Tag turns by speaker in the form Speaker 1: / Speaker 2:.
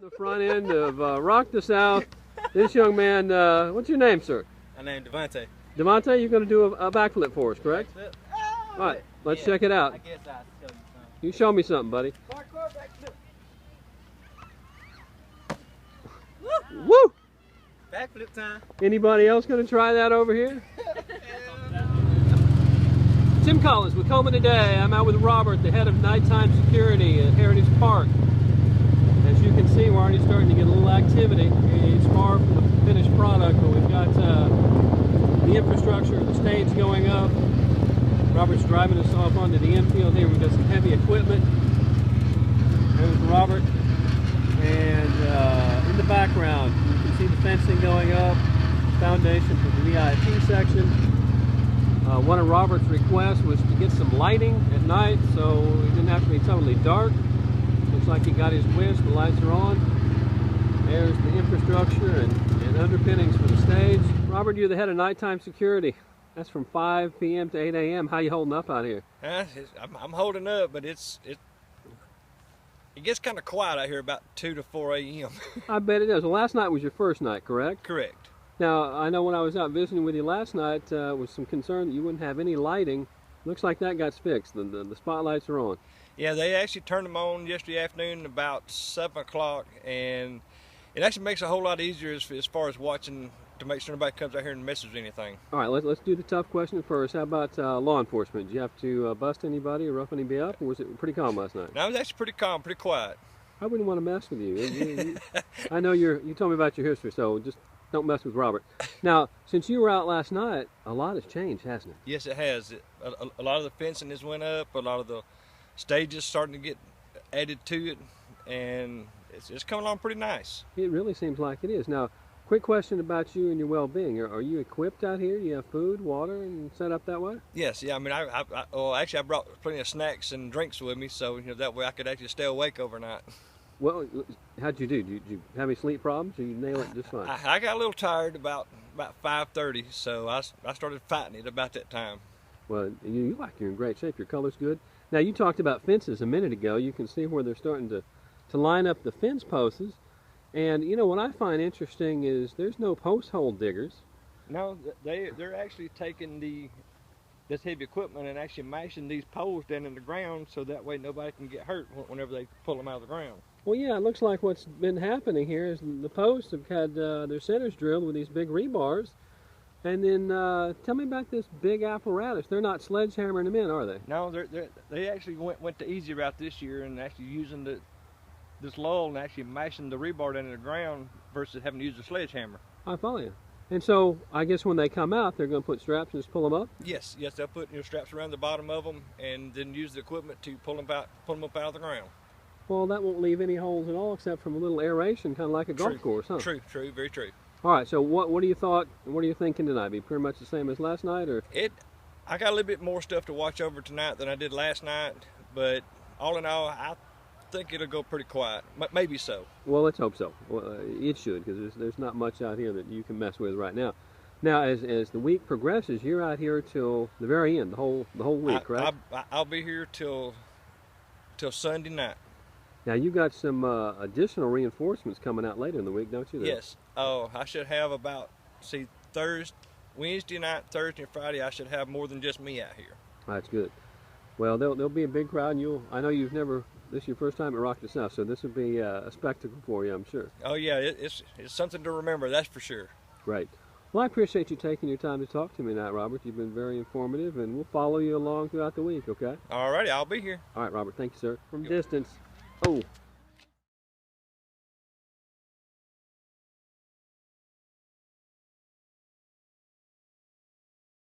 Speaker 1: The front end of Rock the South. This young man, what's your name, sir?
Speaker 2: My name's Devontae.
Speaker 1: Devontae, you're going to do a backflip for us, correct?
Speaker 2: Backflip?
Speaker 1: All right, let's check it out.
Speaker 2: I guess I'll show you something.
Speaker 1: You show me something, buddy.
Speaker 2: Parkour backflip.
Speaker 1: Woo!
Speaker 2: Backflip time.
Speaker 1: Anybody else going to try that over here? Tim Collins with Cullman today. I'm out with Robert, the head of nighttime security at Heritage Park. As you can see, we're already starting to get a little activity. It's far from the finished product, but we've got the infrastructure, the stage going up. Robert's driving us off onto the infield here. We've got some heavy equipment. There's Robert. And in the background, you can see the fencing going up, foundation for the VIP section. One of Robert's requests was to get some lighting at night, so it didn't have to be totally dark. Looks like he got his wish, the lights are on. There's the infrastructure and underpinnings for the stage. Robert, you're the head of nighttime security. That's from 5 p.m. to 8 a.m. How you holding up out here?
Speaker 2: I'm holding up, but it gets kind of quiet out here about 2 to 4 a.m.
Speaker 1: I bet it is. Well, last night was your first night, correct?
Speaker 2: Correct.
Speaker 1: Now, I know when I was out visiting with you last night, was some concern that you wouldn't have any lighting. Looks like that got fixed. The spotlights are on.
Speaker 2: Yeah, they actually turned them on yesterday afternoon about 7 o'clock, and it actually makes it a whole lot easier as far as watching to make sure nobody comes out here and messes with anything.
Speaker 1: All right, let's do the tough question first. How about law enforcement? Did you have to bust anybody or rough anybody up, or was it pretty calm last night?
Speaker 2: No, it was actually pretty calm, pretty quiet.
Speaker 1: I wouldn't want to mess with you. I know you told me about your history, so just don't mess with Robert. Now, since you were out last night, a lot has changed, hasn't it?
Speaker 2: Yes, it has. A lot of the fencing has went up, a lot of the stages starting to get added to it, and it's coming along pretty nice.
Speaker 1: It really seems like it is. Now, quick question about you and your well-being. Are you equipped out here? Do you have food, water, and set up that way?
Speaker 2: Yes, yeah. I mean, I brought plenty of snacks and drinks with me, so that way I could actually stay awake overnight.
Speaker 1: Well, how'd you do? Did you have any sleep problems, or you nail it just fine?
Speaker 2: I got a little tired about 5:30, so I started fighting it about that time.
Speaker 1: Well, you like you're in great shape. Your color's good. Now, you talked about fences a minute ago. You can see where they're starting to line up the fence posts. And, you know, what I find interesting is there's no post hole diggers.
Speaker 2: No, they're actually taking this heavy equipment and actually mashing these poles down in the ground so that way nobody can get hurt whenever they pull them out of the ground.
Speaker 1: Well, yeah, it looks like what's been happening here is the posts have had their centers drilled with these big rebars. And then tell me about this big apparatus. They're not sledgehammering them in, are they?
Speaker 2: No, they actually went the easy route this year and actually using this lull and actually mashing the rebar down in the ground versus having to use a sledgehammer.
Speaker 1: I follow you. And so I guess when they come out, they're going to put straps and just pull them up?
Speaker 2: Yes, they'll put straps around the bottom of them and then use the equipment to pull them up out of the ground.
Speaker 1: Well, that won't leave any holes at all except from a little aeration, kind of like a golf course, huh?
Speaker 2: True, very true.
Speaker 1: All right, so what are you thinking tonight? Be pretty much the same as last night, or?
Speaker 2: I got a little bit more stuff to watch over tonight than I did last night, but all in all, I think it'll go pretty quiet. Maybe so.
Speaker 1: Well, let's hope so. Well, it should, because there's not much out here that you can mess with right now. Now, as the week progresses, you're out here till the very end, the whole week, right?
Speaker 2: I'll be here till Sunday night.
Speaker 1: Now, you got some additional reinforcements coming out later in the week, don't you?
Speaker 2: Yes. Oh, I should have about, Wednesday night, Thursday, and Friday, I should have more than just me out here.
Speaker 1: That's good. Well, there'll be a big crowd, and I know you've never, this is your first time at Rock the South, so this will be a spectacle for you, I'm sure.
Speaker 2: Oh, yeah, it's something to remember, that's for sure.
Speaker 1: Great. Well, I appreciate you taking your time to talk to me tonight, Robert. You've been very informative, and we'll follow you along throughout the week, okay?
Speaker 2: All righty, I'll be here.
Speaker 1: All right, Robert, thank you, sir. From distance. Oh.